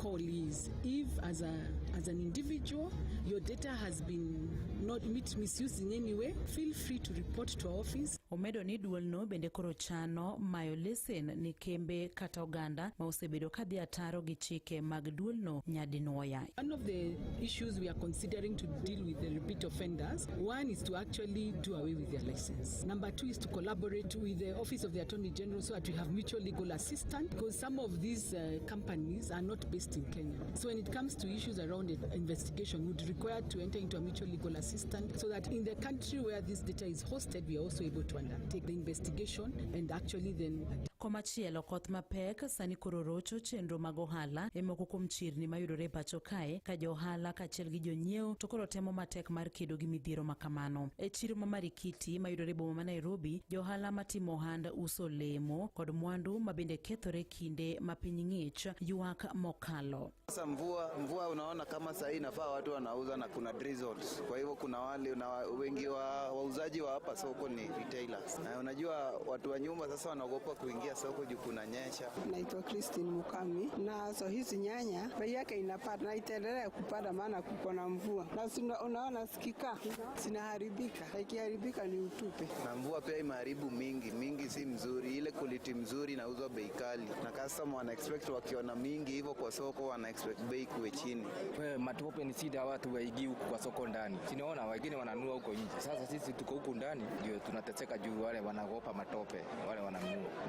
call is, if as an individual your data has been not misused in any way, feel free to report to our office. Omedo ni duol no bende koro chano mayo lesen ni kembe kata oganda ma osebedo kadhi ataro gi chike mag duol no nyadinwoya. One of the issues we are considering to deal with the repeat offenders, one is to actually do away with their license. Number two is to collaborate with the Office of the Attorney General so that we have mutual legal assistance, because some of these companies are not based in Kenya. So when it comes to issues around investigation, we would require to enter into a mutual legal assistance so that in the country where this data is hosted, we are also able to undertake the investigation and actually then... Komachielo koth mapek sani koro rocho chenro mag ohala emoko kuom chirni mayudore pacho kae ka jo ohala kaachiel gi jonyiewo to koro temo matek mar kedo gi midhiero makamano. E chiro ma Marikiti mayudore boma ma Nairobi, jo ohala matimo ohand uso lemo kod mwandu mabende kethore kinde ma piny ng'ich ywak mokalo. Sasa mvua unaona kama sasa inafaa watu wanauza na kuna drizzles. Kwa hivyo kuna wale wengi wauzaji wa hapa soko ni retailers. Na unajua watu wa nyumba sasa wanaogopa kuingia soko juu kunanyesha. Naitwa Christine Mukami, na so hizi nyanya bei yake inapanda na itaendelea kupanda maana kuko na mvua. Na unaona sikika zinaharibika. Ikiharibika ni utupe. Na mvua pia imeharibu mingi si mzuri. Ile quality mzuri inauzwa bei kali. Na customer wana expect wakiona mingi hivyo kwa soko wana expect bei kuwe chini. Matope ni shida watu waigi huku kwa soko ndani. Sinaona wengine wananunua huko nje. Sasa sisi tuko huku ndani ndio tunateseka juu wale wanaogopa matope, wale wananunua.